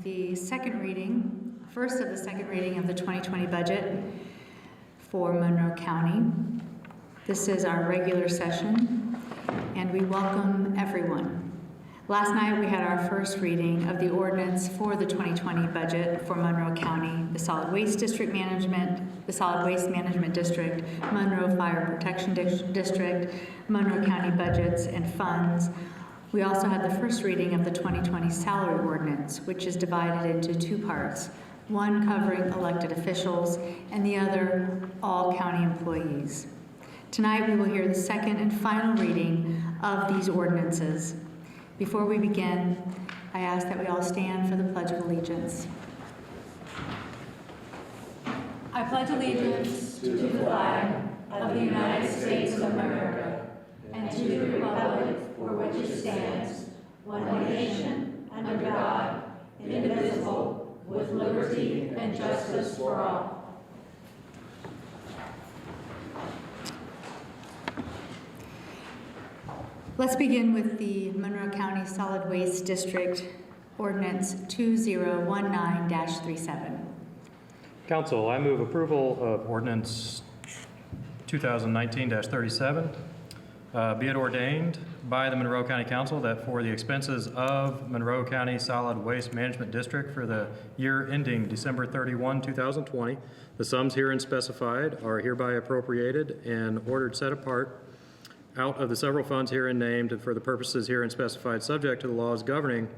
the first of the second reading of the 2020 budget for Monroe County. This is our regular session, and we welcome everyone. Last night we had our first reading of the ordinance for the 2020 budget for Monroe County, the Solid Waste District Management, the Solid Waste Management District, Monroe Fire Protection District, Monroe County budgets and funds. We also had the first reading of the 2020 salary ordinance, which is divided into two parts, one covering elected officials and the other all county employees. Tonight we will hear the second and final reading of these ordinances. Before we begin, I ask that we all stand for the Pledge of Allegiance. I pledge allegiance to the flag of the United States of America and to the republic for which it stands, one nation, under God, indivisible, with liberty and justice for all. Let's begin with the Monroe County Solid Waste District Ordinance 2019-37. Council, I move approval of Ordinance 2019-37. Be it ordained by the Monroe County Council that for the expenses of Monroe County Solid Waste Management District for the year ending December 31, 2020, the sums herein specified are hereby appropriated and ordered set apart out of the several funds herein named and for the purposes herein specified, subject to the laws governing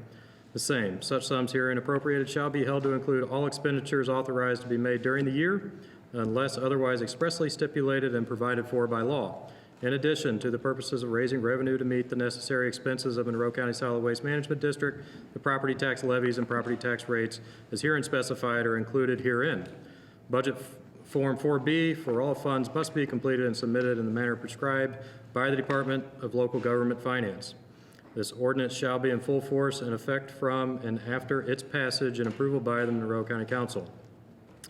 the same. Such sums herein appropriated shall be held to include all expenditures authorized to be made during the year, unless otherwise expressly stipulated and provided for by law. In addition to the purposes of raising revenue to meet the necessary expenses of Monroe County Solid Waste Management District, the property tax levies and property tax rates as herein specified are included herein. Budget Form 4B for all funds must be completed and submitted in the manner prescribed by the Department of Local Government Finance. This ordinance shall be in full force and effect from and after its passage and approval by the Monroe County Council.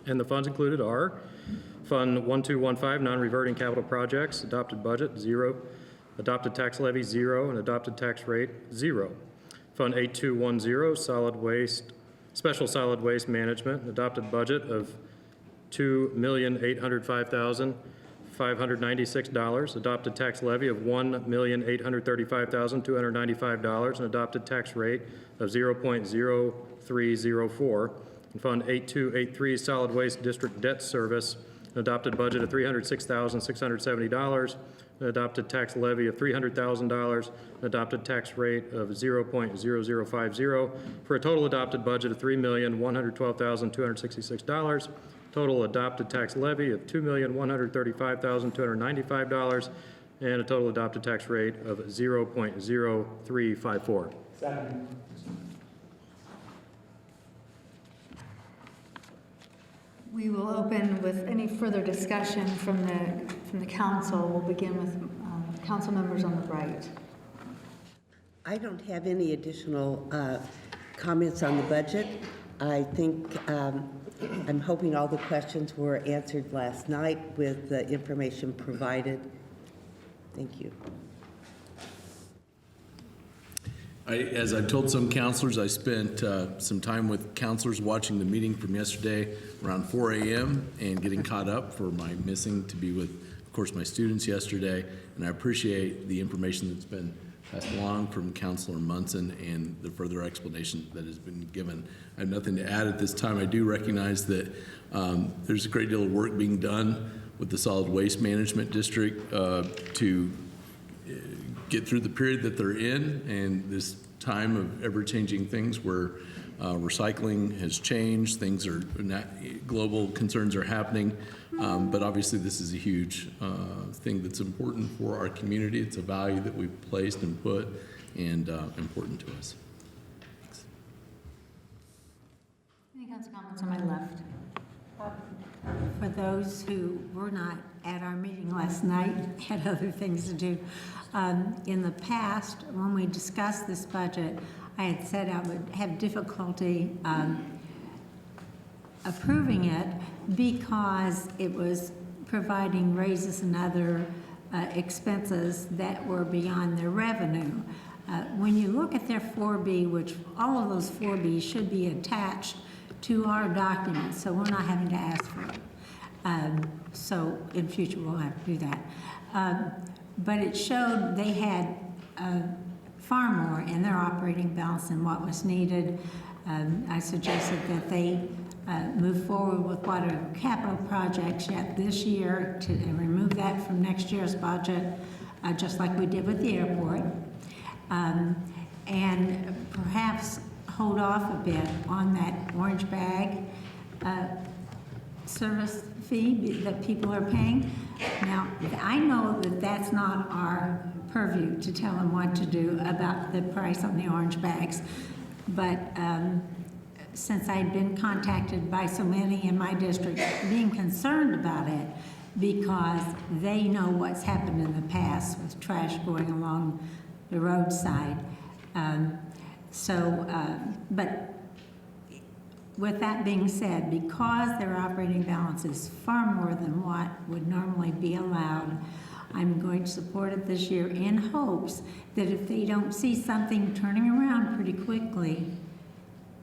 And the funds included are Fund 1215, non-reverting capital projects, adopted budget, 0, adopted tax levy, 0, and adopted tax rate, 0. Fund 8210, special solid waste management, adopted budget of $2,805,596, adopted tax levy of $1,835,295, and adopted tax rate of 0.0304. And Fund 8283, solid waste district debt service, adopted budget of $306,670, an adopted tax levy of $300,000, an adopted tax rate of 0.0050, for a total adopted budget of $3,112,266, total adopted tax levy of $2,135,295, and a total adopted tax rate of 0.0354. Second. We will open with any further discussion from the council. We'll begin with council members on the right. I don't have any additional comments on the budget. I think I'm hoping all the questions were answered last night with the information provided. Thank you. As I've told some counselors, I spent some time with counselors watching the meeting from yesterday around 4 a.m. and getting caught up for my missing to be with, of course, my students yesterday. And I appreciate the information that's been passed along from Counselor Munson and the further explanation that has been given. I have nothing to add at this time. I do recognize that there's a great deal of work being done with the Solid Waste Management District to get through the period that they're in and this time of ever-changing things where recycling has changed, things are, global concerns are happening, but obviously this is a huge thing that's important for our community. It's a value that we've placed and put and important to us. Thanks. Any council comments on my left? For those who were not at our meeting last night, had other things to do, in the past, when we discussed this budget, I had said I would have difficulty approving it because it was providing raises and other expenses that were beyond their revenue. When you look at their 4B, which all of those 4Bs should be attached to our document, so we're not having to ask for it. So in future, we'll have to do that. But it showed they had far more in their operating balance than what was needed. I suggested that they move forward with whatever capital projects yet this year to remove that from next year's budget, just like we did with the airport. And perhaps hold off a bit on that orange bag service fee that people are paying. Now, I know that that's not our purview to tell them what to do about the price on the orange bags, but since I'd been contacted by so many in my district being concerned about it because they know what's happened in the past with trash going along the roadside. But with that being said, because their operating balance is far more than what would normally be allowed, I'm going to support it this year in hopes that if they don't see something turning around pretty quickly,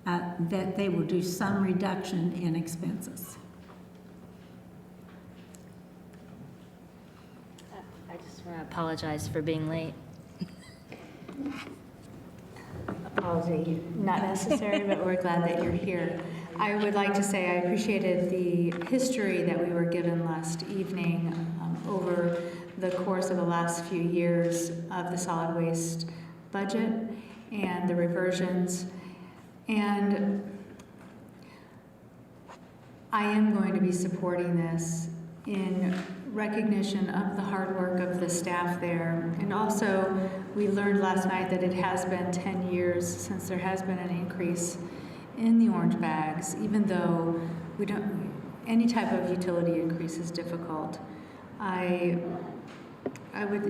that they will do some reduction in expenses. I just want to apologize for being late. Apology not necessary, but we're glad that you're here. I would like to say I appreciated the history that we were given last evening over the course of the last few years of the solid waste budget and the reversions. And I am going to be supporting this in recognition of the hard work of the staff there. And also, we learned last night that it has been 10 years since there has been an increase in the orange bags, even though we don't, any type of utility increase is difficult. I would,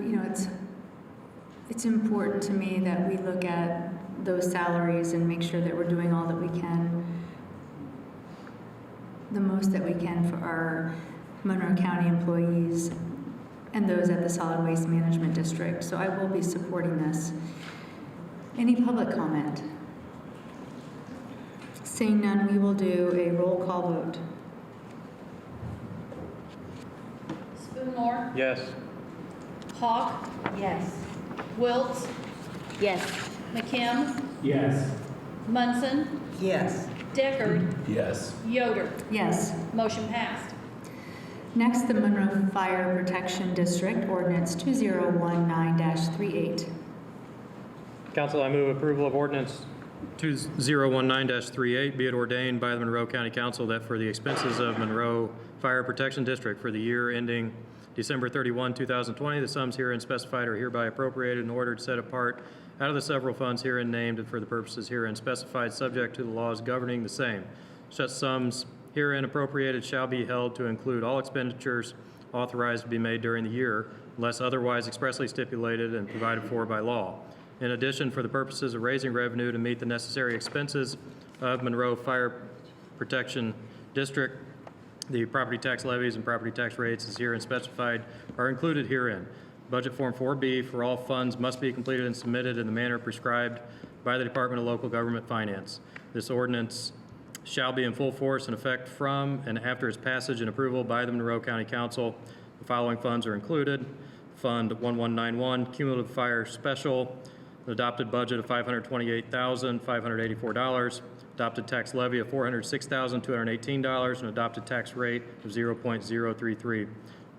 it's important to me that we look at those salaries and make sure that we're doing all that we can, the most that we can for our Monroe County employees and those at the Solid Waste Management District. So I will be supporting this. Any public comment? Seeing none, we will do a roll call vote. Spoonmore, Yes. Hawk, Yes. Wiltz, Yes. McKim, Yes. Munson, Yes. Deckard, Yes. Yoder. Yes. Motion passed. Next, the Monroe Fire Protection District, Ordinance 2019-38. Council, I move approval of ordinance 2019-38, be it ordained by the Monroe County Council that for the expenses of Monroe Fire Protection District for the year ending December 31, 2020, the sums herein specified are hereby appropriated and ordered set apart out of the several funds herein named and for the purposes herein specified, subject to the laws governing the same. Such sums herein appropriated shall be held to include all expenditures authorized to be made during the year, unless otherwise expressly stipulated and provided for by law. In addition, for the purposes of raising revenue to meet the necessary expenses of Monroe Fire Protection District, the property tax levies and property tax rates as herein specified are included herein. Budget Form 4B for all funds must be completed and submitted in the manner prescribed by the Department of Local Government Finance. This ordinance shall be in full force and effect from and after its passage and approval by the Monroe County Council. The following funds are included. Fund 1191, Cumulative Fire Special, an adopted budget of $528,584, adopted tax levy of $406,218, and adopted tax rate of 0.033.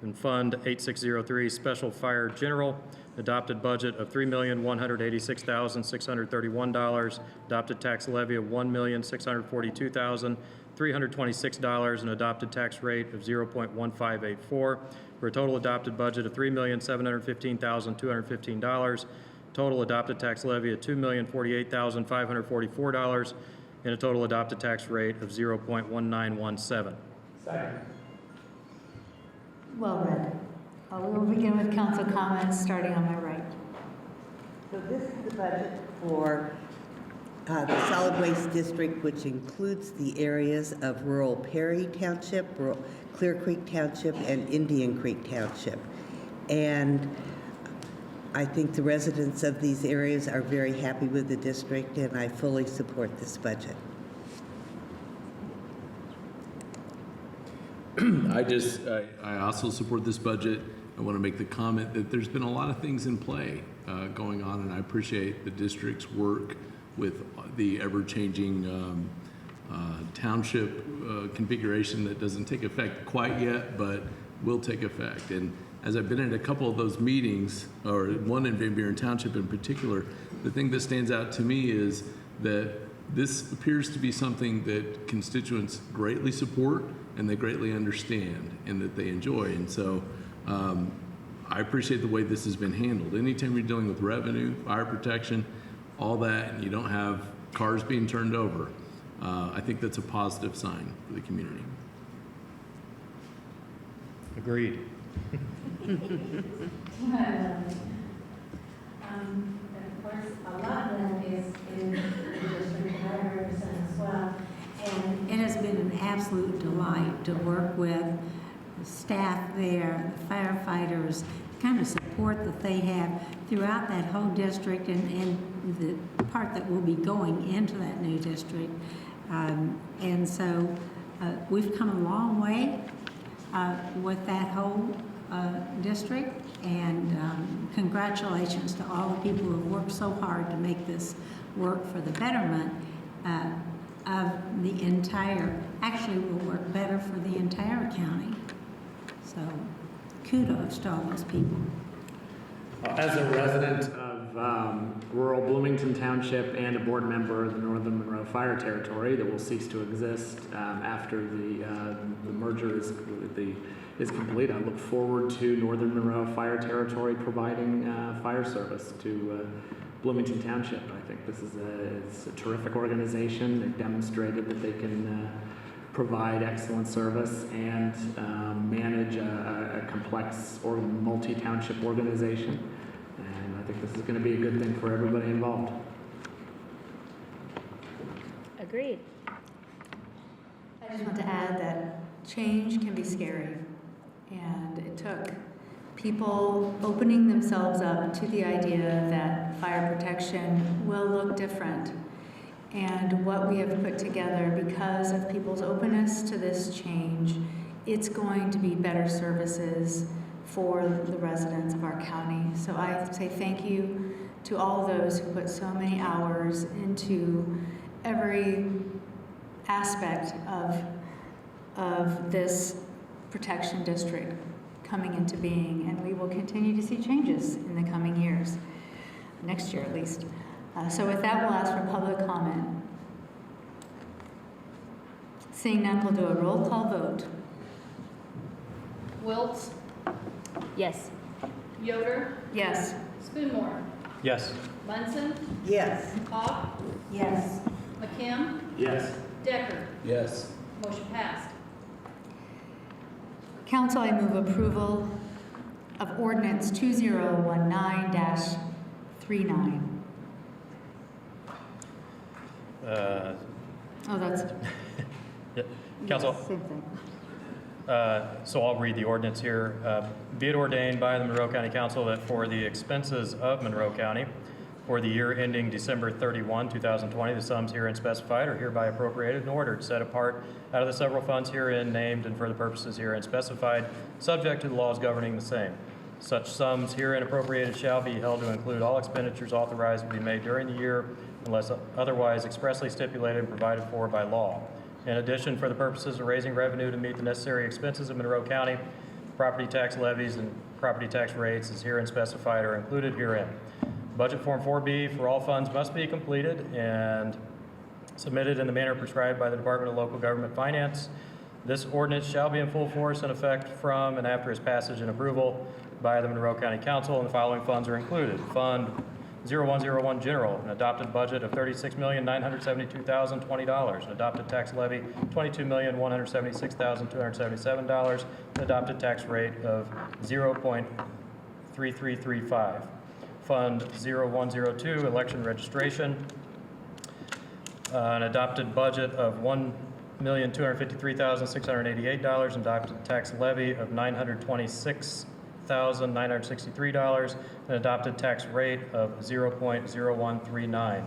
And Fund 8603, Special Fire General, adopted budget of $3,186,631, adopted tax levy of $1,642,326, and adopted tax rate of 0.1584, for a total adopted budget of $3,715,215, total adopted tax levy of $2,048,544, and a total adopted tax rate of 0.1917. Second. Well read. We will begin with council comments, starting on my right. So this is the budget for the solid waste district, which includes the areas of rural Perry Township, rural Clear Creek Township, and Indian Creek Township. And I think the residents of these areas are very happy with the district, and I fully support this budget. I also support this budget. I want to make the comment that there's been a lot of things in play going on, and I appreciate the district's work with the ever-changing township configuration that doesn't take effect quite yet, but will take effect. And as I've been at a couple of those meetings, or one in Van Buren Township in particular, the thing that stands out to me is that this appears to be something that constituents greatly support and they greatly understand and that they enjoy. And so I appreciate the way this has been handled. Anytime you're dealing with revenue, fire protection, all that, and you don't have cars being turned over, I think that's a positive sign for the community. Agreed. Of course, a lot of that is in the district that I represent as well. And it has been an absolute delight to work with the staff there, the firefighters, the kind of support that they have throughout that whole district and the part that will be going into that new district. And so we've come a long way with that whole district, and congratulations to all the people who have worked so hard to make this work for the betterment of the entire, actually will work better for the entire county. So kudos to all those people. As a resident of rural Bloomington Township and a board member of the Northern Monroe Fire Territory that will cease to exist after the merger is complete, I look forward to Northern Monroe Fire Territory providing fire service to Bloomington Township. I think this is it's a terrific organization. They've demonstrated that they can provide excellent service and manage a complex or multi-township organization. And I think this is going to be a good thing for everybody involved. Agreed. I just want to add that change can be scary. And it took people opening themselves up to the idea that fire protection will look different. And what we have put together, because of people's openness to this change, it's going to be better services for the residents of our county. So I say thank you to all those who put so many hours into every aspect of this protection district coming into being, and we will continue to see changes in the coming years, next year at least. So with that, we'll ask for public comment. Seeing none, we'll do a roll call vote. Wiltz, Yes. Yoder, Yes. Spoonmore, Yes. Munson, Yes. Hawk, Yes. McKim, Yes. Decker. Yes. Motion passed. Council, I move approval of ordinance 2019-39. Oh, that's, Yeah. Council, same thing. so I'll read the ordinance here. Be it ordained by the Monroe County Council that for the expenses of Monroe County for the year ending December 31, 2020, the sums herein specified are hereby appropriated and ordered, set apart out of the several funds herein named and for the purposes herein specified, subject to the laws governing the same. Such sums herein appropriated shall be held to include all expenditures authorized to be made during the year unless otherwise expressly stipulated and provided for by law. In addition, for the purposes of raising revenue to meet the necessary expenses of Monroe County, property tax levies and property tax rates as herein specified are included herein. Budget Form 4B for all funds must be completed and submitted in the manner prescribed by the Department of Local Government Finance. This ordinance shall be in full force and effect from and after its passage and approval by the Monroe County Council, and the following funds are included. Fund 0101 General, an adopted budget of $36,972,020, an adopted tax levy $22,176,277, an adopted tax rate of 0.3335. Fund 0102 Election Registration, an adopted budget of $1,253,688, an adopted tax levy of $926,000 $1,963, an adopted tax rate of 0.0139.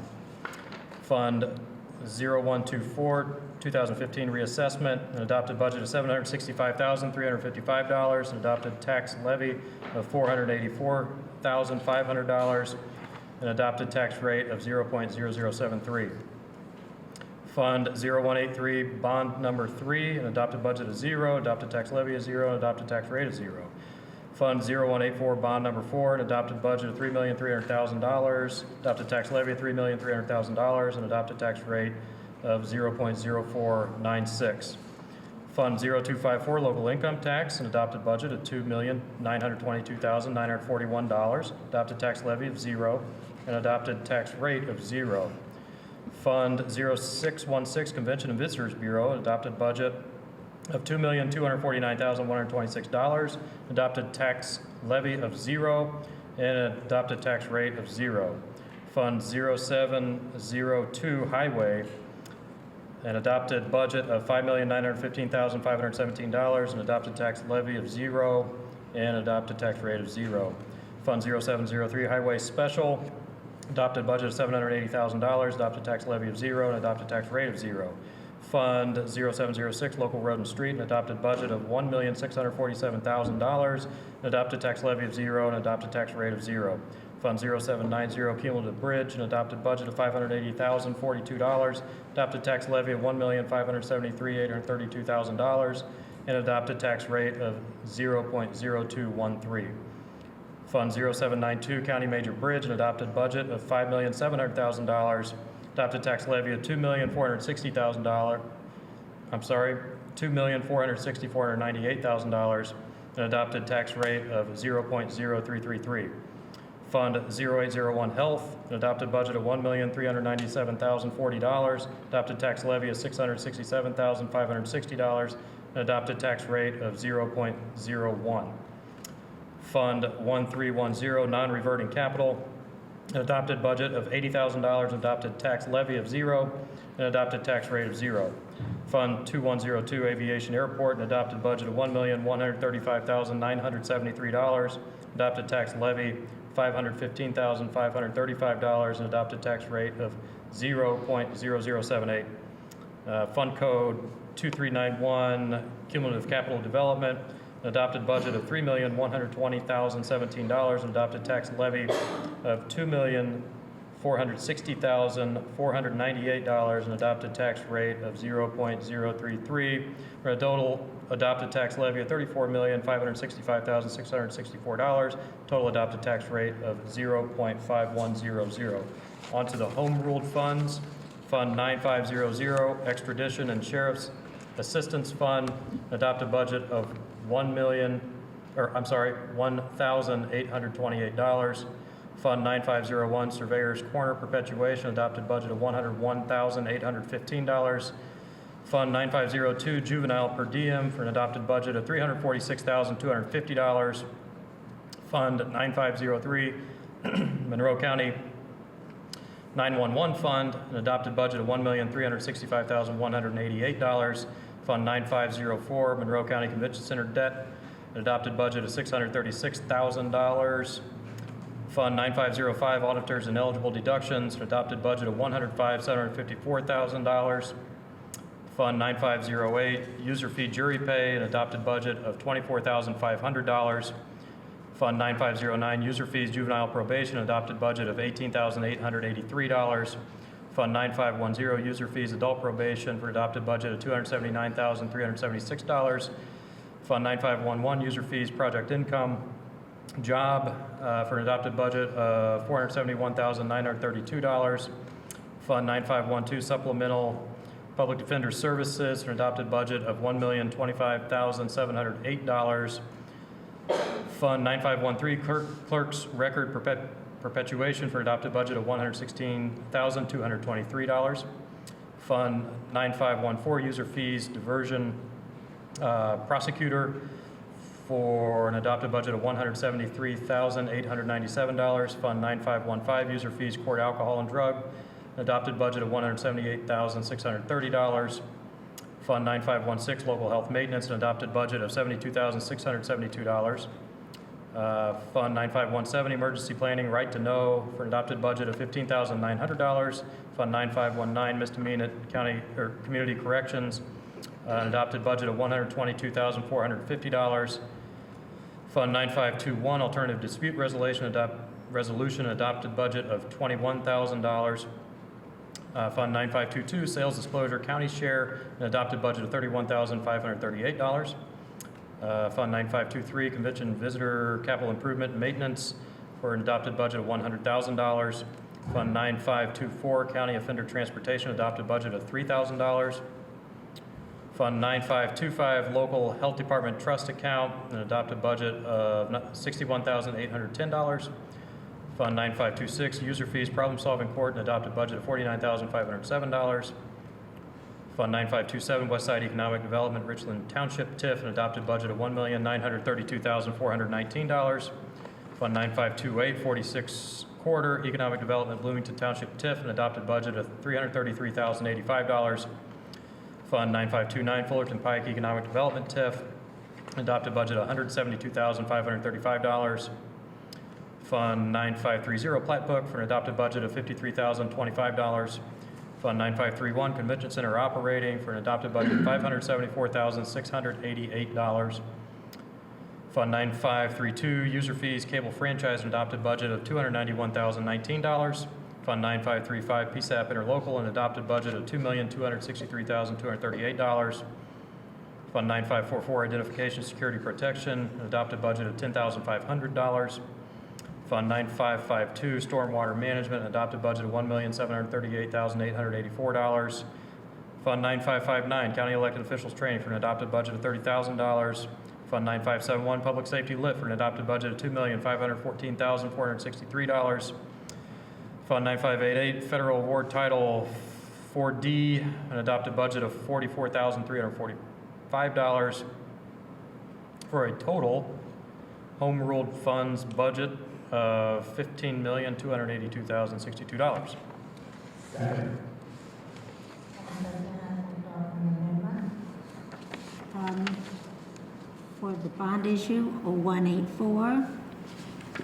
Fund 0124, 2015 reassessment, an adopted budget of $765,355, an adopted tax levy of $484,500, an adopted tax rate of 0.0073. Fund 0183, bond number 3, an adopted budget of 0, adopted tax levy of 0, and adopted tax rate of 0. Fund 0184, bond number 4, an adopted budget of $3,300,000, adopted tax levy of $3,300,000, and adopted tax rate of 0.0496. Fund 0254, local income tax, an adopted budget of $2,922,941, adopted tax levy of 0, and adopted tax rate of 0. Fund 0616, Convention and Visitors Bureau, an adopted budget of $2,249,126, adopted tax levy of 0, and an adopted tax rate of 0. Fund 0702, Highway, an adopted budget of $5,915,517, an adopted tax levy of 0, and adopted tax rate of 0. Fund 0703, Highway Special, adopted budget of $780,000, adopted tax levy of 0, and adopted tax rate of 0. Fund 0706, Local Road and Street, an adopted budget of $1,647,000, an adopted tax levy of 0, and adopted tax rate of 0. Fund 0790, Cumulative Bridge, an adopted budget of $580,042, adopted tax levy of $1,573,832,000, and adopted tax rate of 0.0213. Fund 0792, County Major Bridge, an adopted budget of $5,700,000, adopted tax levy of $2,498,000, an adopted tax rate of 0.0333. Fund 0801 Health, an adopted budget of $1,397,040, adopted tax levy of $667,560, an adopted tax rate of 0.01. Fund 1310 Non-Reverting Capital, an adopted budget of $80,000, adopted tax levy of 0, and adopted tax rate of 0. Fund 2102 Aviation Airport, an adopted budget of $1,135,973, adopted tax levy $515,535, and adopted tax rate of 0.0078. Fund code 2391 Cumulative Capital Development, an adopted budget of $3,120,017, and adopted tax levy of $2,460,498, and adopted tax rate of 0.033, for a total adopted tax levy of $34,565,664, total adopted tax rate of 0.5100. On to the home ruled funds. Fund 9500, Extradition and Sheriff's Assistance Fund, adopted budget of $1,828. Fund 9501, Surveyor's Corner Perpetuation, adopted budget of $101,815. Fund 9502, Juvenile Per Diem, for an adopted budget of $346,250. Fund 9503, Monroe County 911 Fund, an adopted budget of $1,365,188. Fund 9504, Monroe County Convention Center Debt, an adopted budget of $636,000. Fund 9505, Auditors and Eligible Deductions, an adopted budget of $105,754,000. Fund 9508, User Fee Jury Pay, an adopted budget of $24,500. Fund 9509, User Fees Juvenile Probation, adopted budget of $18,883. Fund 9510, User Fees Adult Probation, for adopted budget of $279,376. Fund 9511, User Fees Project Income Job, for an adopted budget of $471,932. Fund 9512, Supplemental Public Defender Services, for an adopted budget of $1,025,708. Fund 9513, Clerk's Record Perpetuation, for adopted budget of $116,223. Fund 9514, User Fees Diversion Prosecutor, for an adopted budget of $173,897. Fund 9515, User Fees Court Alcohol and Drug, an adopted budget of $178,630. Fund 9516, Local Health Maintenance, an adopted budget of $72,672. Fund 9517, Emergency Planning, Right to Know, for an adopted budget of $15,900. Fund 9519, Misdemeanor County or Community Corrections, an adopted budget of $122,450. Fund 9521, Alternative Dispute Resolution, adopted budget of $21,000. Fund 9522, Sales Disclosure County Share, an adopted budget of $31,538. Fund 9523, Convention Visitor Capital Improvement and Maintenance, for an adopted budget of $100,000. Fund 9524, County Offender Transportation, adopted budget of $3,000. Fund 9525, Local Health Department Trust Account, an adopted budget of $61,810. Fund 9526, User Fees Problem Solving Court, an adopted budget of $49,507. Fund 9527, West Side Economic Development, Richland Township TIF, an adopted budget of $1,932,419. Fund 9528, 46 Quarter Economic Development, Bloomington Township TIF, an adopted budget of $333,085. Fund 9529, Fullerton Pike Economic Development TIF, adopted budget of $172,535. Fund 9530, Plat Book, for an adopted budget of $53,025. Fund 9531, Convention Center Operating, for an adopted budget of $574,688. Fund 9532, User Fees Cable Franchise, an adopted budget of $291,019. Fund 9535, PSAP Interlocal, an adopted budget of $2,263,238. Fund 9544, Identification Security Protection, an adopted budget of $10,500. Fund 9552, Stormwater Management, an adopted budget of $1,738,884. Fund 9559, County Elected Officials Training, for an adopted budget of $30,000. Fund 9571, Public Safety Lit, for an adopted budget of $2,514,463. Fund 9588, Federal Award Title 4D, an adopted budget of $44,345, for a total Home Ruled Funds budget of $15,282,062. For the bond issue, 0184,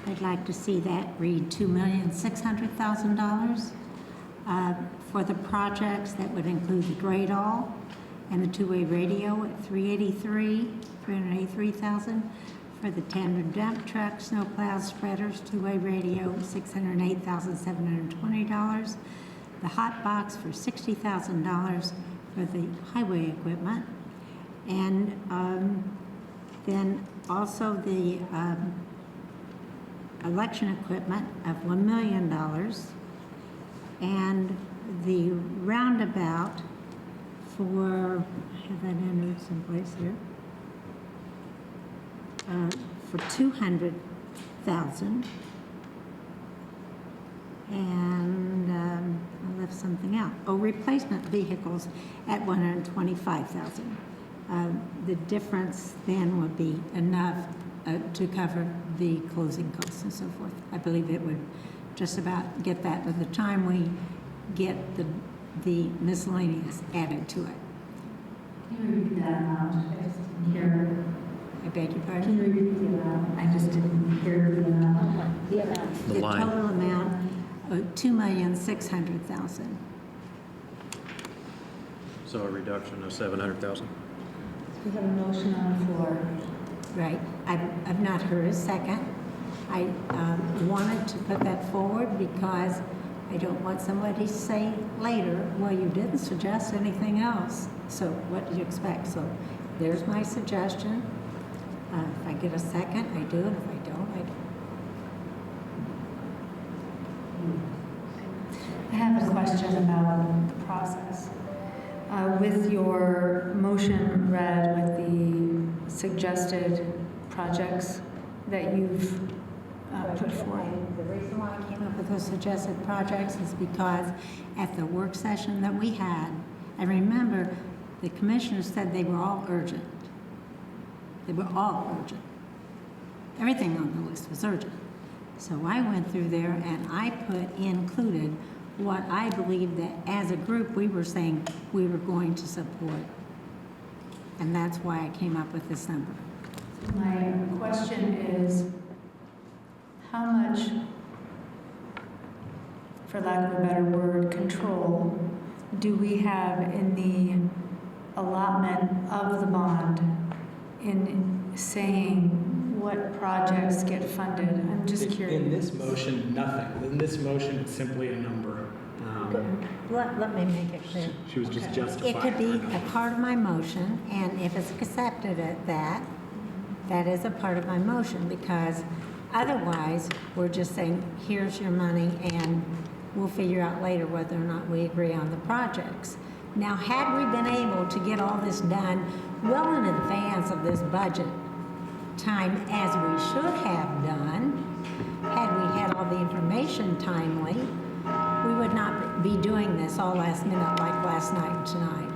I'd like to see that read $2,600,000. For the projects, that would include the Great All and the two-way radio at 383,000. For the tandem dump truck, snow plow spreaders, two-way radio, $608,720. The hot box for $60,000 for the highway equipment. And then also the election equipment of $1 million. And the roundabout for, I have that entered someplace here, for $200,000. And I left something out. Oh, replacement vehicles at $125,000. The difference then would be enough to cover the closing costs and so forth. I believe it would just about get that by the time we get the miscellaneous added to it. Can you repeat that amount? I just didn't hear. I beg your Can pardon? you repeat the amount? I just didn't hear the amount. The amount. The The line. total amount of $2,600,000. So a reduction of $700,000. We have a motion on the floor. Right. I've not heard a second. I wanted to put that forward because I don't want somebody to say later, well, you didn't suggest anything else. So what did you expect? So there's my suggestion. If I get a second, I do. And if I don't, I don't. I have a question about the process. With your motion read with the suggested projects that you've put forth. The reason why I came up with those suggested projects is because at the work session that we had, and remember, the commissioners said they were all urgent. They were all urgent. Everything on the list was urgent. So I went through there and I included what I believe that as a group we were saying we were going to support. And that's why I came up with this number. My question is, how much, for lack of a better word, control do we have in the allotment of the bond in saying what projects get funded? I'm just curious. In this motion, nothing. In this motion, it's simply a number. Let me make it clear. She was just justifying. It could be a part of my motion, and if it's accepted at that, that is a part of my motion, because otherwise, we're just saying, here's your money, and we'll figure out later whether or not we agree on the projects. Now, had we been able to get all this done well in advance of this budget time, as we should have done, had we had all the information timely, we would not be doing this all last minute like last night and tonight.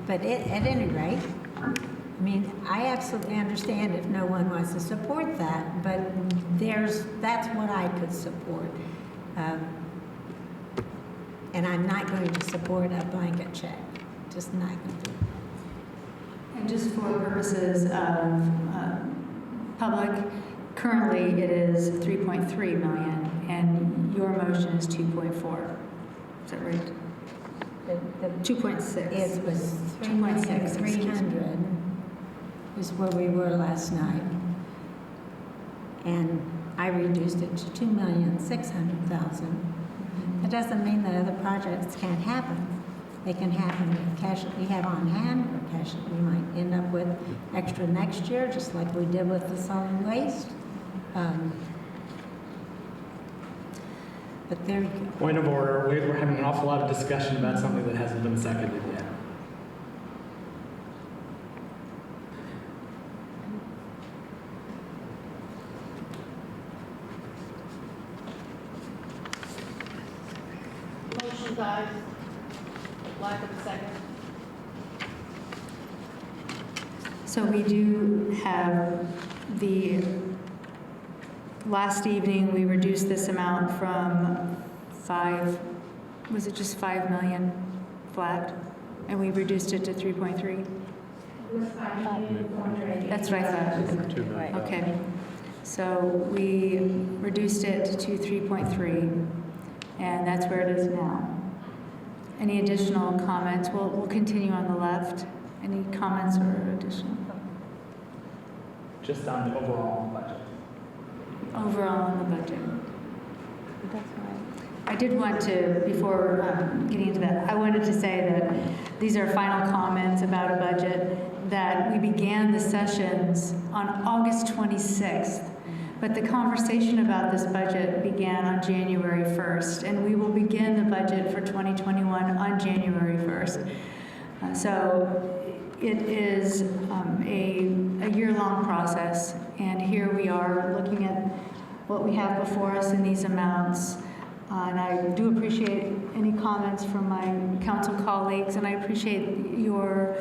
But at any rate, I mean, I absolutely understand if no one wants to support that, but that's what I could support. And I'm not going to support a blanket check, just not going to do it. And just for purposes of public, currently it is 3.3 million, and your motion is 2.4. Is that right? 2.6. It was 2.6, excuse me. 300 is where we were last night. And I reduced it to 2,600,000. That doesn't mean that other projects can't happen. They can happen with cash that we have on hand, or cash that we might end up with extra next year, just like we did with the solid waste. But there you go. Point of order, we're having an awful lot of discussion about something that hasn't been seconded yet. Motion dies. Lack of a second. So we do have last evening, we reduced this amount from 5, was it just 5 million flat? And we reduced it to 3.3? That's what I thought. Right. Okay. So we reduced it to 3.3, and that's where it is now. Any additional comments? We'll continue on the left. Any comments or additional? Just on the overall budget. Overall on the budget. That's right. I did want to, before getting into that, I wanted to say that these are final comments about a budget, that we began the sessions on August 26th, but the conversation about this budget began on January 1st, and we will begin the budget for 2021 on January 1st. So it is a year-long process, and here we are looking at what we have before us in these amounts. And I do appreciate any comments from my council colleagues, and I appreciate your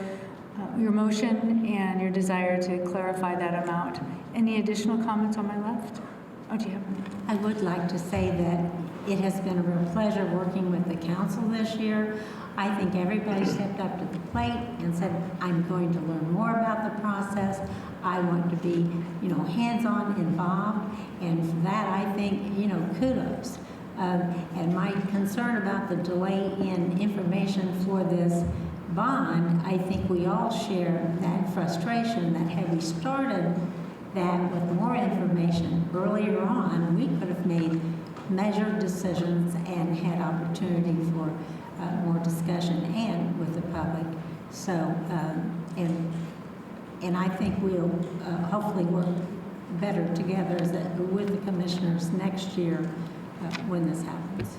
motion and your desire to clarify that amount. Any additional comments on my left? Oh, do you have one? I would like to say that it has been a real pleasure working with the council this year. I think everybody stepped up to the plate and said, I'm going to learn more about the process. I want to be, hands-on involved. And for that, I think, kudos. And my concern about the delay in information for this bond, I think we all share that frustration that had we started that with more information earlier on, we could have made measured decisions and had opportunity for more discussion and with the public. So, and I think we'll hopefully work better together with the commissioners next year when this happens.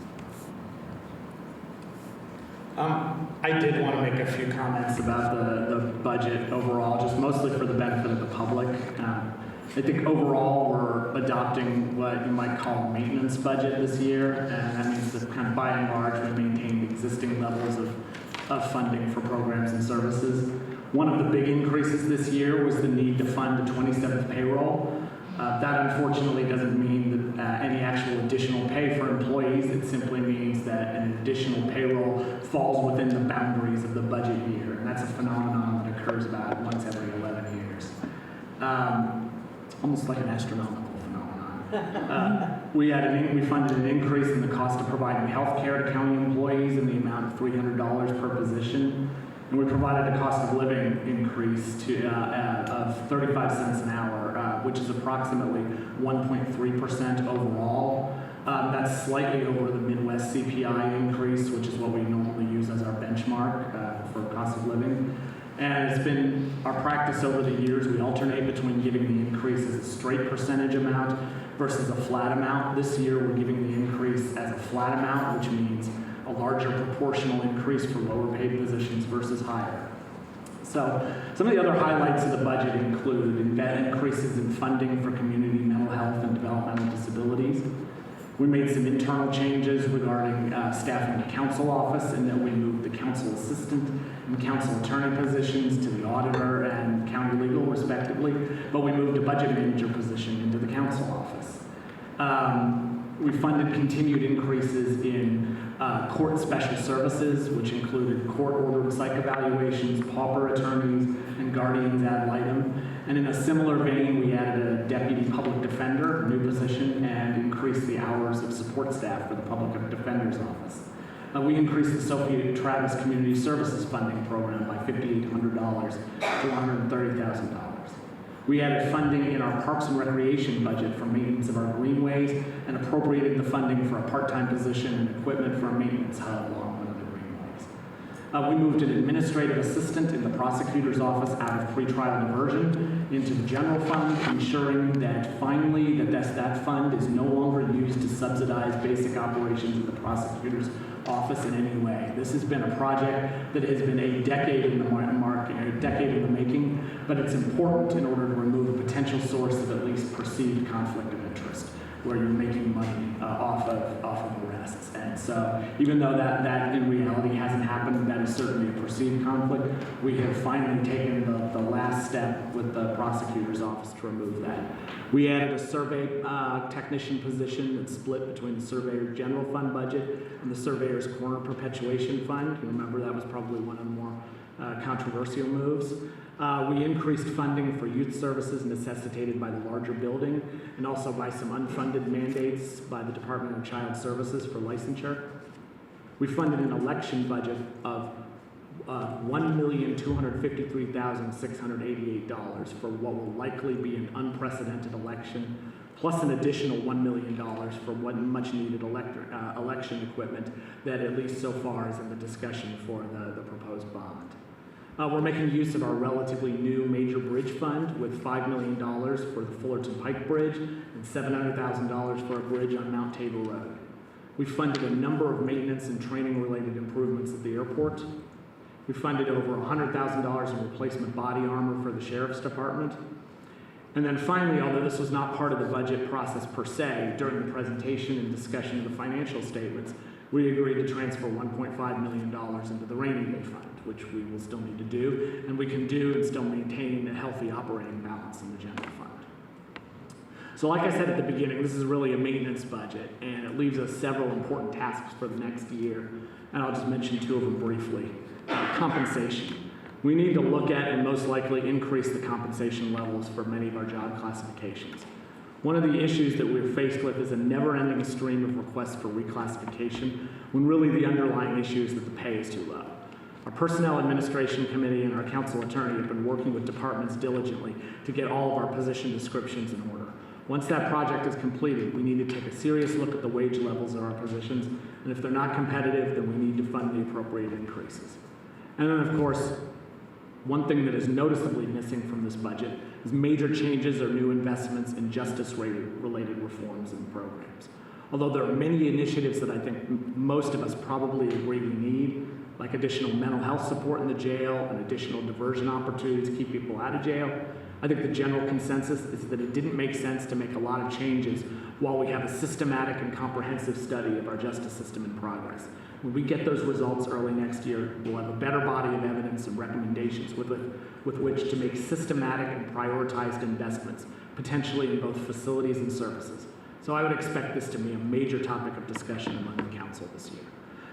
I did want to make a few comments about the budget overall, just mostly for the benefit of the public. I think overall we're adopting what you might call a maintenance budget this year, and that means that kind of by and large we maintain the existing levels of funding for programs and services. One of the big increases this year was the need to fund the 27th payroll. That unfortunately doesn't mean that any actual additional pay for employees. It simply means that an additional payroll falls within the boundaries of the budget year, and that's a phenomenon that occurs about once every 11 years. Almost like an astronomical phenomenon. We funded an increase in the cost of providing health care to county employees in the amount of $300 per position. And we provided a cost of living increase of 35 cents an hour, which is approximately 1.3% overall. That's slightly over the Midwest CPI increase, which is what we normally use as our benchmark for cost of living. And it's been our practice over the years, we alternate between giving the increase as a straight percentage amount versus a flat amount. This year, we're giving the increase as a flat amount, which means a larger proportional increase for lower paid positions versus higher. So some of the other highlights of the budget include increases in funding for community mental health and developmental disabilities. We made some internal changes regarding staffing the council office, in that we moved the council assistant and council attorney positions to the auditor and county legal respectively, but we moved a budget manager position into the council office. We funded continued increases in court special services, which included court-ordered psych evaluations, pauper attorneys, and guardians ad litem. And in a similar vein, we added a deputy public defender, a new position, and increased the hours of support staff for the public defender's office. We increased the Sophia Travis Community Services Funding Program by $5,800 to $130,000. We added funding in our Parks and Recreation budget for maintenance of our greenways and appropriated the funding for a part-time position and equipment for a maintenance hub along one of the greenways. We moved an administrative assistant in the prosecutor's office out of pretrial diversion into the general fund, ensuring that finally that fund is no longer used to subsidize basic operations of the prosecutor's office in any way. This has been a project that has been a decade in the making, but it's important in order to remove a potential source of at least perceived conflict of interest, where you're making money off of arrests. And so even though that in reality hasn't happened, that is certainly a perceived conflict, we have finally taken the last step with the prosecutor's office to remove that. We added a survey technician position that's split between the surveyor's general fund budget and the surveyor's corner perpetuation fund. You remember that was probably one of the more controversial moves. We increased funding for youth services necessitated by the larger building, and also by some unfunded mandates by the Department of Child Services for licensure. We funded an election budget of $1,253,688 for what will likely be an unprecedented election, plus an additional $1 million for what much needed election equipment that at least so far is in the discussion for the proposed bond. We're making use of our relatively new major bridge fund with $5 million for the Fullerton Pike Bridge and $700,000 for a bridge on Mount Tabor Road. We funded a number of maintenance and training related improvements at the airport. We funded over $100,000 in replacement body armor for the Sheriff's Department. And then finally, although this was not part of the budget process per se, during the presentation and discussion of the financial statements, we agreed to transfer $1.5 million into the rainy day fund, which we will still need to do, and we can do and still maintain a healthy operating balance in the general fund. So like I said at the beginning, this is really a maintenance budget, and it leaves us several important tasks for the next year, and I'll just mention two of them briefly. Compensation. We need to look at and most likely increase the compensation levels for many of our job classifications. One of the issues that we're faced with is a never-ending stream of requests for reclassification, when really the underlying issue is that the pay is too low. Our Personnel Administration Committee and our council attorney have been working with departments diligently to get all of our position descriptions in order. Once that project is completed, we need to take a serious look at the wage levels of our positions, and if they're not competitive, then we need to fund the appropriate increases. And then, of course, one thing that is noticeably missing from this budget is major changes or new investments in justice-related reforms and programs. Although there are many initiatives that I think most of us probably agree we need, like additional mental health support in the jail and additional diversion opportunities to keep people out of jail, I think the general consensus is that it didn't make sense to make a lot of changes while we have a systematic and comprehensive study of our justice system in progress. When we get those results early next year, we'll have a better body of evidence and recommendations with which to make systematic and prioritized investments, potentially in both facilities and services. So I would expect this to be a major topic of discussion among the council this year.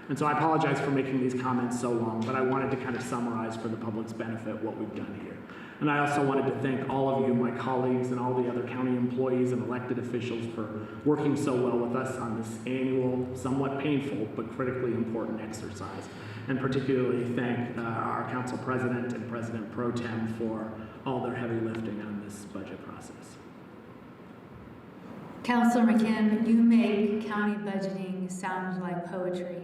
And so I apologize for making these comments so long, but I wanted to kind of summarize for the public's benefit what we've done here. And I also wanted to thank all of you, my colleagues, and all the other county employees and elected officials for working so well with us on this annual, somewhat painful, but critically important exercise. And particularly thank our council president and President Pro Tem for all their heavy lifting on this budget process. Councilor McKim, you make county budgeting sound like poetry.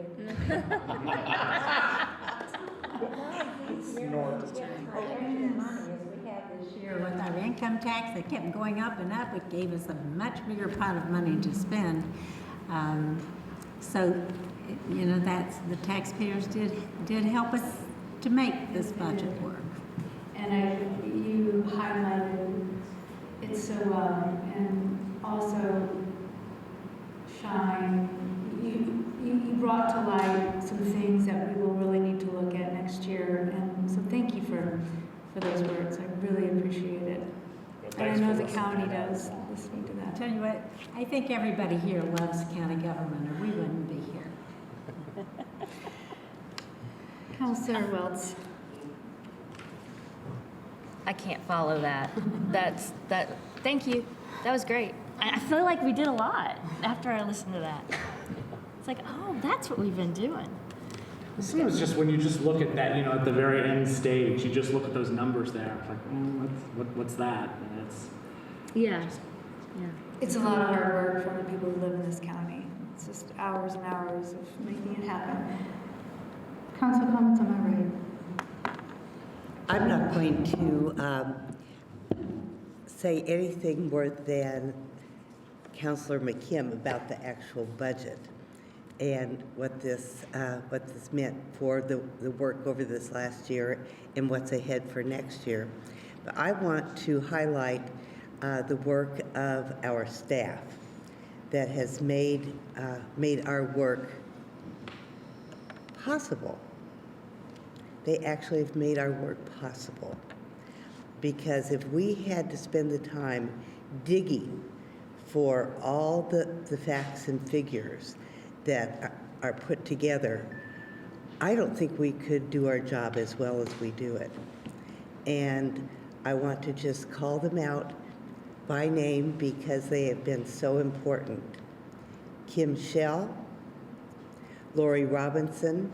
With our income tax that kept going up and up, it gave us a much bigger pot of money to spend. So, you know, the taxpayers did help us to make this budget work. And you highlighted it so well, and also Shine, you brought to light some things that we will really need to look at next year, and so thank you for those words. I really appreciate it. And I know the county does, listening to I'll that. tell you what, I think everybody here loves county government, or we wouldn't be here. Councilor Welts. I can't follow that. Thank you. That was great. I feel like we did a lot after I listened to that. It's like, oh, that's what we've been doing. Sometimes just when you just look at that, you know, at the very end stage, you just look at those numbers there. It's like, what's that? And it's Yeah. Yeah. It's a lot of hard work from the people who live in this county. It's just hours and hours of making it happen. Council comments on my right. I'm not going to say anything more than Councilor McKim about the actual budget and what this meant for the work over this last year and what's ahead for next year. But I want to highlight the work of our staff that has made our work possible. They actually have made our work possible. Because if we had to spend the time digging for all the facts and figures that are put together, I don't think we could do our job as well as we do it. And I want to just call them out by name because they have been so important. Kim Schell, Lori Robinson,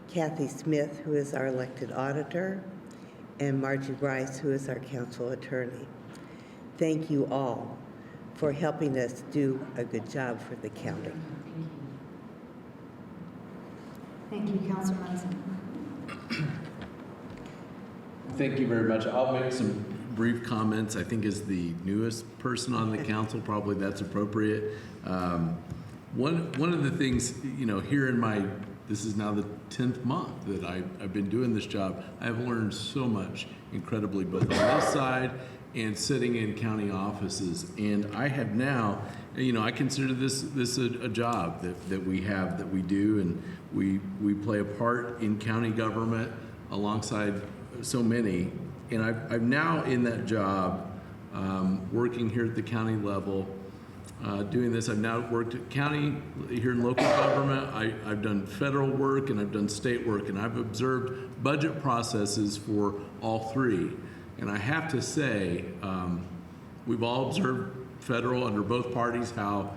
Kathy Smith, who is our elected auditor, and Margie Rice, who is our council attorney. Thank you all for helping us do a good job for the county. Thank you, Councilor Munson. Thank you very much. I'll make some brief comments. I think as the newest person on the council, probably that's appropriate. One of the things, you know, here in this is now the 10th month that I've been doing this job. I've learned so much incredibly, both on this side and sitting in county offices. And I have now, you know, I consider this a job that we have, that we do, and we play a part in county government alongside so many. And I'm now in that job, working here at the county level, doing this. I've now worked at county, here in local government. I've done federal work and I've done state work, and I've observed budget processes for all three. And I have to say, we've all observed federal under both parties how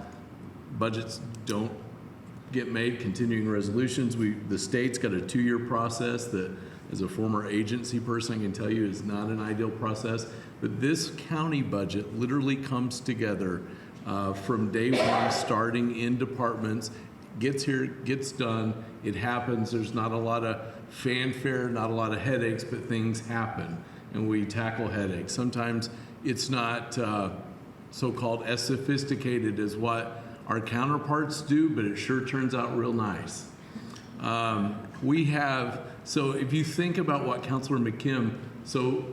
budgets don't get made, continuing resolutions. The state's got a 2-year process that, as a former agency person, I can tell you is not an ideal process. But this county budget literally comes together from day one, starting in departments, gets here, gets done, it happens. There's not a lot of fanfare, not a lot of headaches, but things happen, and we tackle headaches. Sometimes it's not so-called as sophisticated as what our counterparts do, but it sure turns out real nice. So if you think about what Councilor McKim so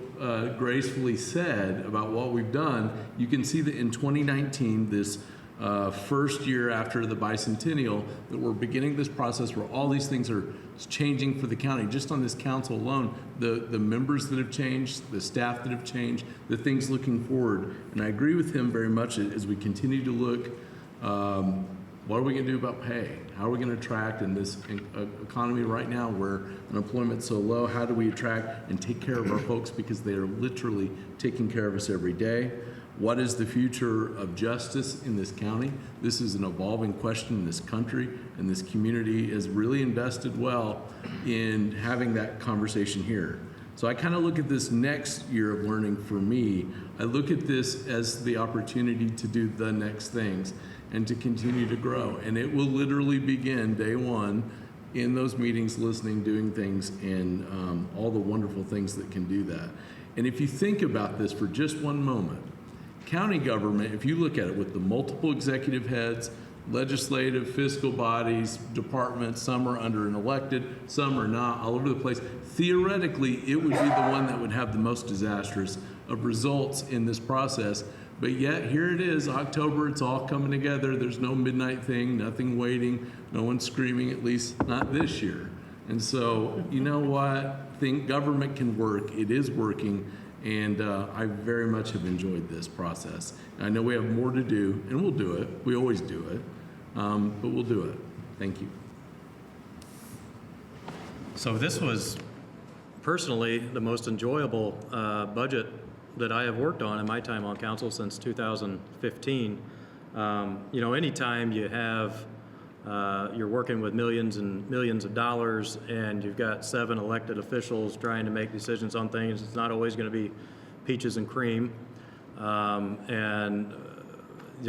gracefully said about what we've done, you can see that in 2019, this first year after the bicentennial, that we're beginning this process where all these things are changing for the county. Just on this council alone, the members that have changed, the staff that have changed, the things looking forward. And I agree with him very much as we continue to look What are we going to do about pay? How are we going to attract in this economy right now where unemployment's so low? How do we attract and take care of our folks because they are literally taking care of us every day? What is the future of justice in this county? This is an evolving question in this country, and this community is really invested well in having that conversation here. So I kind of look at this next year of learning for me. I look at this as the opportunity to do the next things and to continue to grow. And it will literally begin day one in those meetings, listening, doing things, and all the wonderful things that can do that. And if you think about this for just one moment, county government, if you look at it with the multiple executive heads, legislative, fiscal bodies, departments, some are under an elected, some are not, all over the place. Theoretically, it would be the one that would have the most disastrous of results in this process. But yet, here it is, October, it's all coming together. There's no midnight thing, nothing waiting, no one screaming, at least not this year. And so, you know what? Think government can work. It is working. And I very much have enjoyed this process. I know we have more to do, and we'll do it. We always do it, but we'll do it. Thank you. So this was personally the most enjoyable budget that I have worked on in my time on council since 2015. You know, anytime you have, you're working with millions and millions of dollars and you've got 7 elected officials trying to make decisions on things, it's not always going to be peaches and cream. You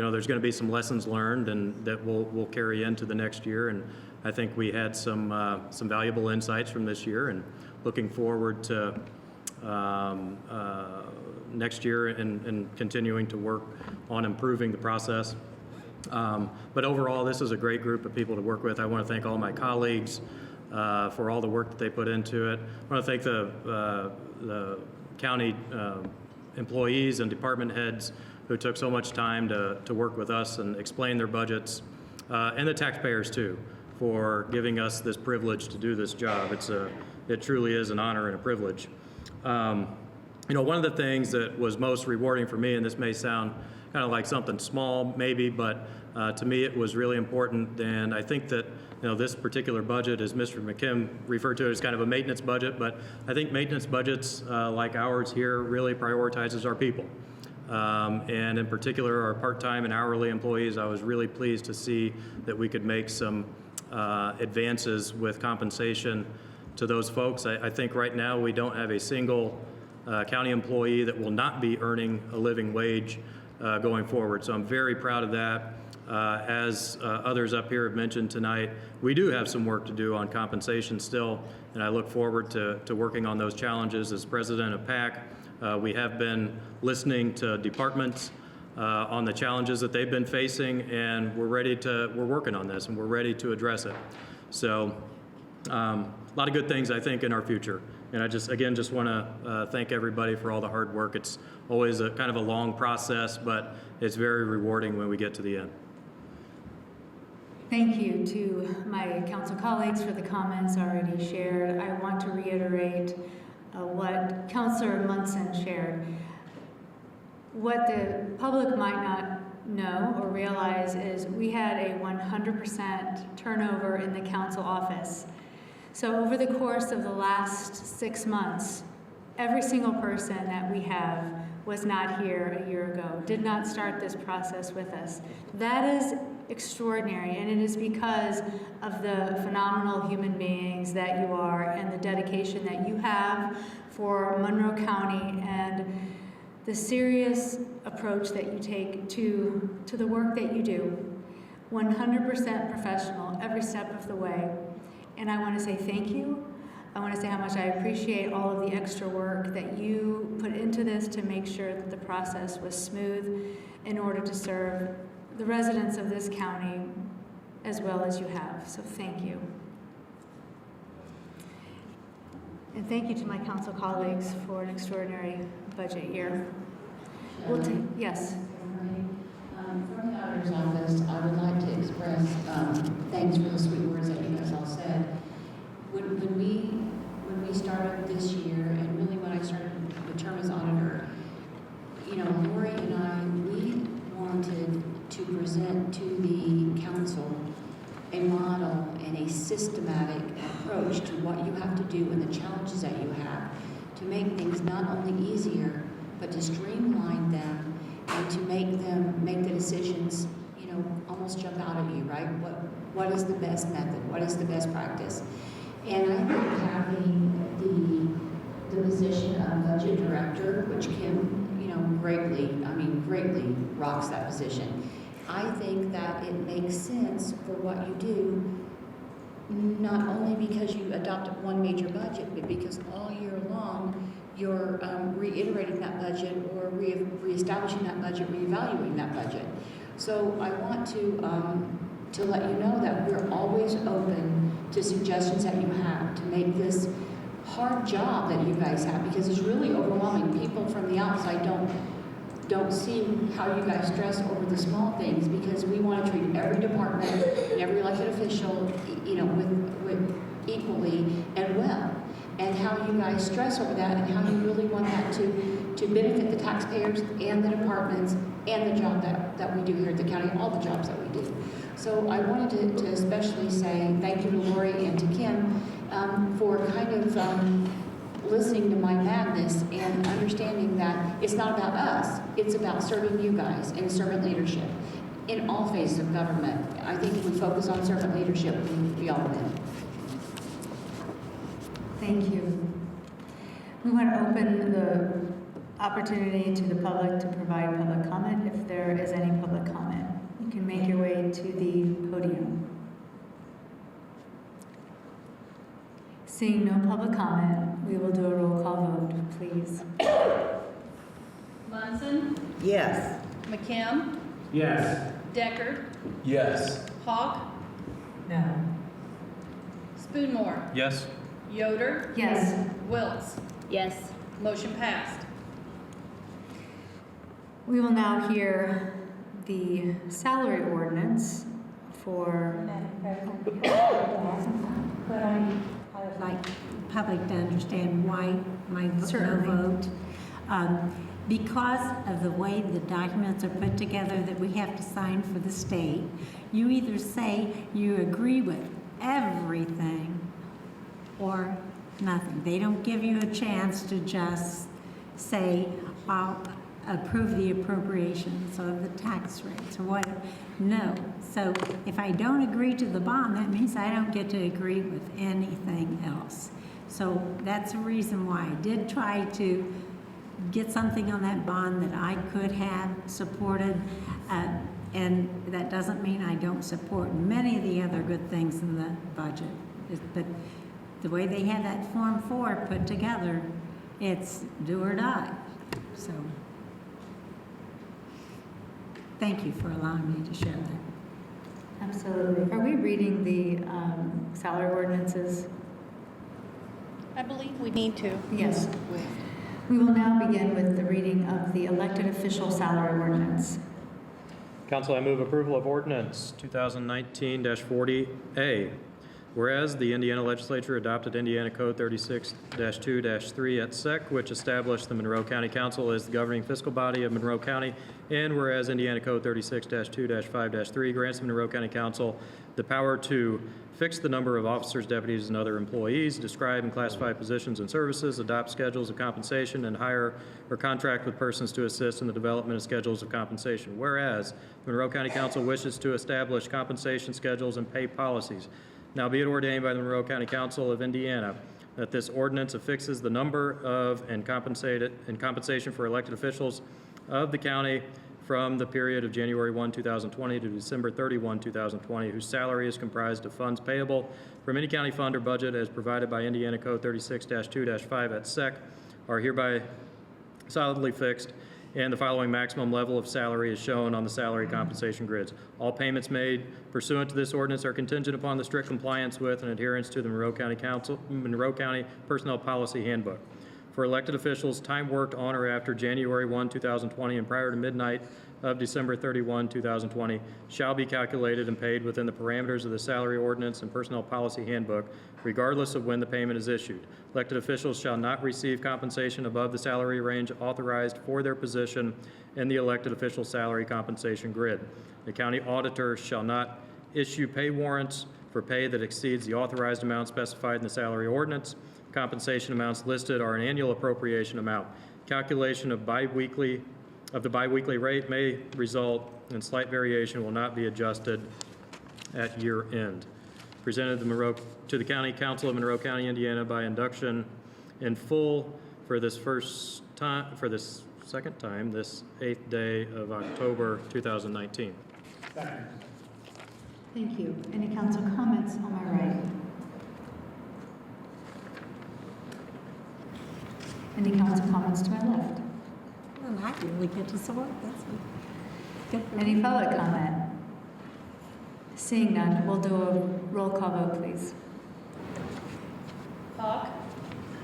know, there's going to be some lessons learned and that we'll carry into the next year. And I think we had some valuable insights from this year, and looking forward to next year and continuing to work on improving the process. But overall, this is a great group of people to work with. I want to thank all my colleagues for all the work that they put into it. I want to thank the county employees and department heads who took so much time to work with us and explain their budgets, and the taxpayers too, for giving us this privilege to do this job. It truly is an honor and a privilege. You know, one of the things that was most rewarding for me, and this may sound kind of like something small maybe, but to me it was really important. And I think that, you know, this particular budget, as Mr. McKim referred to it, as kind of a maintenance budget, but I think maintenance budgets like ours here really prioritizes our people. And in particular, our part-time and hourly employees. I was really pleased to see that we could make some advances with compensation to those folks. I think right now we don't have a single county employee that will not be earning a living wage going forward. So I'm very proud of that. As others up here have mentioned tonight, we do have some work to do on compensation still, and I look forward to working on those challenges. As president of PAC, we have been listening to departments on the challenges that they've been facing, and we're working on this, and we're ready to address it. So a lot of good things, I think, in our future. And I just want to thank everybody for all the hard work. It's always a kind of a long process, but it's very rewarding when we get to the end. Thank you to my council colleagues for the comments already shared. I want to reiterate what Councilor Munson shared. What the public might not know or realize is we had a 100% turnover in the council office. So over the course of the last 6 months, every single person that we have was not here a year ago, did not start this process with us. That is extraordinary, and it is because of the phenomenal human beings that you are and the dedication that you have for Monroe County and the serious approach that you take to the work that you do. 100% professional every step of the way. And I want to say thank you. I want to say how much I appreciate all of the extra work that you put into this to make sure that the process was smooth in order to serve the residents of this county as well as you have. So thank you. And thank you to my council colleagues for an extraordinary budget year. Yes. From the auditor's office, I would like to express thanks for the sweet words that you guys all said. When we started this year, and really when I started the term as auditor, you know, Lori and I, we wanted to present to the council what you have to do and the challenges that you have to make things not only easier, but to streamline them and to make the decisions, you know, almost jump out at you, right? What is the best method? What is the best practice? And I think having the position of budget director, which Kim, you know, greatly rocks that position. I think that it makes sense for what you do, not only because you adopted one major budget, but because all year long you're reiterating that budget or reestablishing that budget, reevaluating that budget. So I want to let you know that we're always open to suggestions that you have to make this hard job that you guys have, because it's really overwhelming. People from the outside don't see how you guys stress over the small things, because we want to treat every department and every elected official, you know, with equally and well. And how you guys stress over that, and how you really want that to benefit the taxpayers and the departments and the job that we do here at the county, all the jobs that we do. So I wanted to especially say thank you to Lori and to Kim for kind of listening to my madness and understanding that it's not about us, it's about serving you guys and servant leadership in all phases of government. I think if we focus on servant leadership, we all win. Thank you. We want to open the opportunity to the public to provide public comment. If there is any public comment, you can make your way to the podium. Seeing no public comment, we will do a roll call vote, please. Munson, Yes. McKim, Yes. Deckard, Yes. Hawk, No. Spoonmore, Yes? Yoder, Yes. Wiltz. Yes. Motion passed. We will now hear the salary ordinance for, Madam President, could I would like the public to understand why my no Certainly. vote. Because of the way the documents are put together that we have to sign for the state, you either say you agree with everything or nothing. They don't give you a chance to just say, I'll approve the appropriations of the tax rates or whatever. No. So if I don't agree to the bond, that means I don't get to agree with anything else. So that's the reason why I did try to get something on that bond that I could have supported. And that doesn't mean I don't support many of the other good things in the budget. But the way they had that Form 4 put together, it's do or die. So, thank you for allowing me to share that. absolutely. Are we reading the salary ordinances? I believe we need to. Yes. We will now begin with the reading of the elected official salary ordinance. Council, I move approval of ordinance 2019-40A. Whereas the Indiana Legislature adopted Indiana Code 36-2-3 at SEC, which established the Monroe County Council as the governing fiscal body of Monroe County, and whereas Indiana Code 36-2-5-3 grants the Monroe County Council the power to fix the number of officers, deputies, and other employees, describe and classify positions and services, adopt schedules of compensation, and hire or contract with persons to assist in the development of schedules of compensation. Whereas the Monroe County Council wishes to establish compensation schedules and pay policies. Now be it ordained by the Monroe County Council of Indiana that this ordinance affixes the number of and compensation for elected officials of the county from the period of January 1, 2020 to December 31, 2020, whose salary is comprised of funds payable from any county fund or budget as provided by Indiana Code 36-2-5 at SEC, are hereby solidly fixed, and the following maximum level of salary is shown on the salary compensation grids. All payments made pursuant to this ordinance are contingent upon the strict compliance with and adherence to the Monroe County Personnel Policy Handbook. For elected officials, time worked on or after January 1, 2020 and prior to midnight of December 31, 2020 shall be calculated and paid within the parameters of the salary ordinance and personnel policy handbook, regardless of when the payment is issued. Elected officials shall not receive compensation above the salary range authorized for their position in the elected official salary compensation grid. The county auditor shall not issue pay warrants for pay that exceeds the authorized amount specified in the salary ordinance. Compensation amounts listed are an annual appropriation amount. Calculation of the biweekly rate may result in slight variation, will not be adjusted at year end. Presented to the County Council of Monroe County, Indiana by induction in full for this second time, this 8th day of October 2019. Thank you. Any council comments on my right? Any council comments to my left? Well, I really get to support this one. Good for Any me. public comment? Seeing none, we'll do a roll call vote, please. Hawk,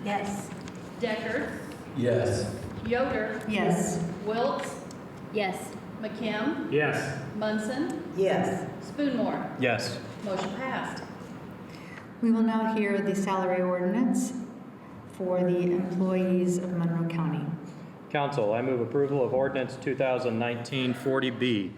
Yes. Deckard, Yes. Yoder, Yes. Wiltz, Yes. McKim, Yes. Munson, Yes. Spoonmore. Yes. Motion passed. We will now hear the salary ordinance for the employees of Monroe County. Council, I move approval of ordinance 2019-40B.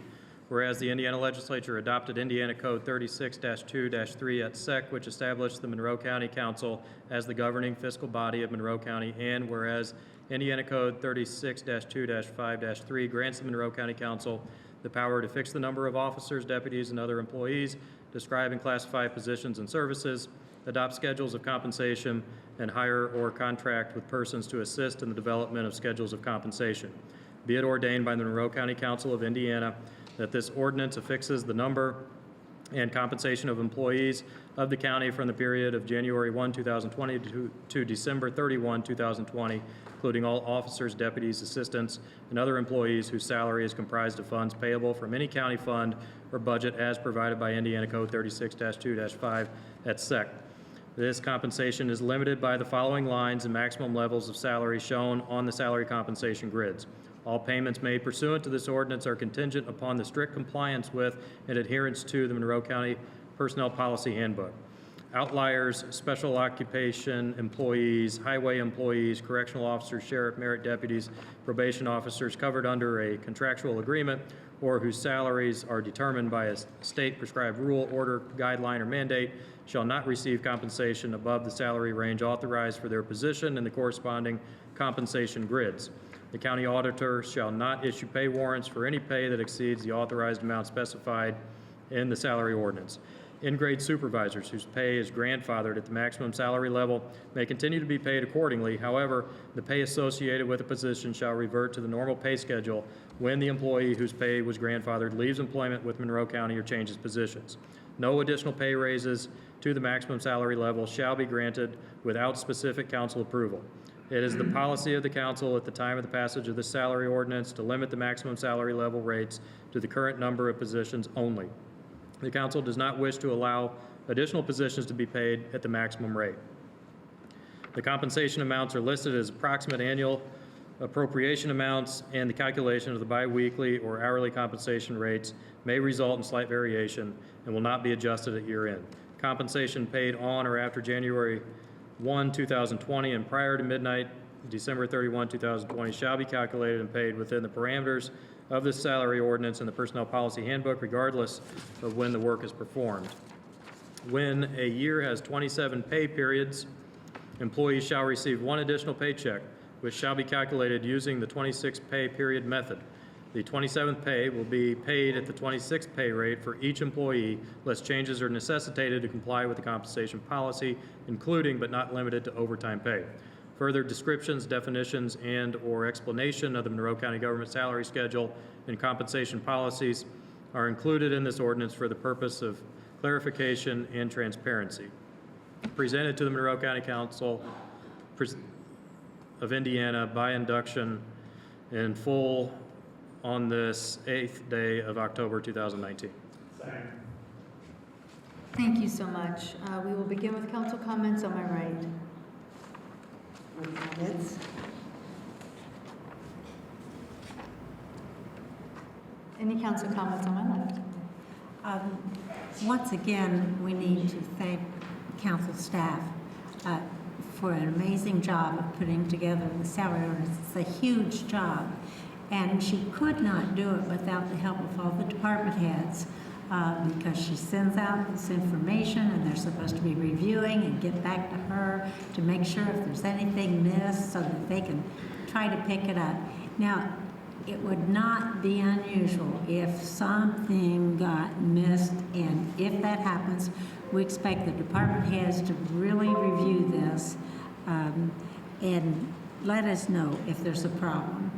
Whereas the Indiana Legislature adopted Indiana Code 36-2-3 at SEC, which established the Monroe County Council as the governing fiscal body of Monroe County, and whereas Indiana Code 36-2-5-3 grants the Monroe County Council the power to fix the number of officers, deputies, and other employees, describe and classify positions and services, adopt schedules of compensation, and hire or contract with persons to assist in the development of schedules of compensation. Be it ordained by the Monroe County Council of Indiana that this ordinance affixes the number and compensation of employees of the county from the period of January 1, 2020 to December 31, 2020, including all officers, deputies, assistants, and other employees whose salary is comprised of funds payable from any county fund or budget as provided by Indiana Code 36-2-5 at SEC. This compensation is limited by the following lines and maximum levels of salary shown on the salary compensation grids. All payments made pursuant to this ordinance are contingent upon the strict compliance with and adherence to the Monroe County Personnel Policy Handbook. Outliers, special occupation employees, highway employees, correctional officers, sheriff, merit deputies, probation officers covered under a contractual agreement or whose salaries are determined by a state prescribed rule, order, guideline, or mandate shall not receive compensation above the salary range authorized for their position in the corresponding compensation grids. The county auditor shall not issue pay warrants for any pay that exceeds the authorized amount specified in the salary ordinance. In-grade supervisors whose pay is grandfathered at the maximum salary level may continue to be paid accordingly. However, the pay associated with a position shall revert to the normal pay schedule when the employee whose pay was grandfathered leaves employment with Monroe County or changes positions. No additional pay raises to the maximum salary level shall be granted without specific council approval. It is the policy of the council at the time of the passage of this salary ordinance to limit the maximum salary level rates to the current number of positions only. The council does not wish to allow additional positions to be paid at the maximum rate. The compensation amounts are listed as approximate annual appropriation amounts, and the calculation of the biweekly or hourly compensation rates may result in slight variation and will not be adjusted at year end. Compensation paid on or after January 1, 2020 and prior to midnight, December 31, 2020 shall be calculated and paid within the parameters of this salary ordinance and the Personnel Policy Handbook, regardless of when the work is performed. When a year has 27 pay periods, employees shall receive one additional paycheck, which shall be calculated using the 26 pay period method. The 27th pay will be paid at the 26th pay rate for each employee, unless changes are necessitated to comply with the compensation policy, including but not limited to overtime pay. Further descriptions, definitions, and/or explanation of the Monroe County government salary schedule and compensation policies are included in this ordinance for the purpose of clarification and transparency. Presented to the Monroe County Council of Indiana by induction in full on this 8th day of October 2019. Thank you so much. We will begin with council comments on my right. Comments? Any council comments on my left? Once again, we need to thank council staff for an amazing job of putting together the salary ordinance. It's a huge job, and she could not do it without the help of all the department heads. because she sends out this information and they're supposed to be reviewing and get back to her to make sure if there's anything missed so that they can try to pick it up. Now, it would not be unusual if something got missed, and if that happens, we expect the department heads to really review this and let us know if there's a problem.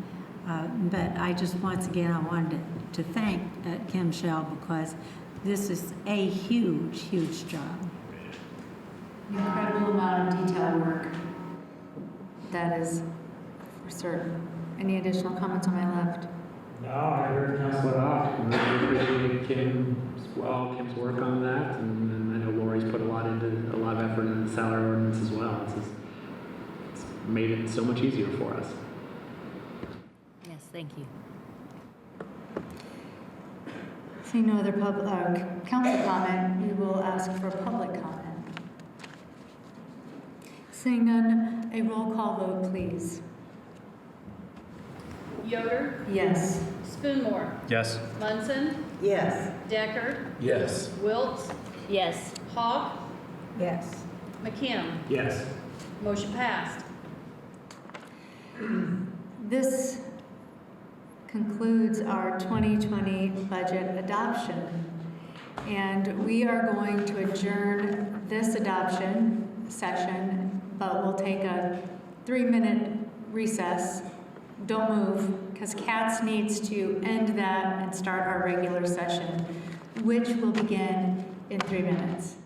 But I just, once again, I wanted to thank Kim Shell because this is a huge, huge job. Incredible amount of detail work. That is for certain. Any additional comments on my left? No, I heard Councilor Hawk. I really appreciate Kim's work on that, and I know Lori's put a lot of effort into the salary ordinance as well. It's made it so much easier for us. Yes, thank you. Seeing no other council comment, we will ask for public comment. Seeing none, a roll call vote, please. Yoder, Yes. Spoonmore, Yes. Munson, Yes. Deckard, Yes. Wiltz, Yes. Hawk, Yes. McKim. Yes. Motion passed. This concludes our 2020 budget adoption. And we are going to adjourn this adoption session, but we'll take a 3-minute recess. Don't move, because Katz needs to end that and start our regular session, which will begin in 3 minutes.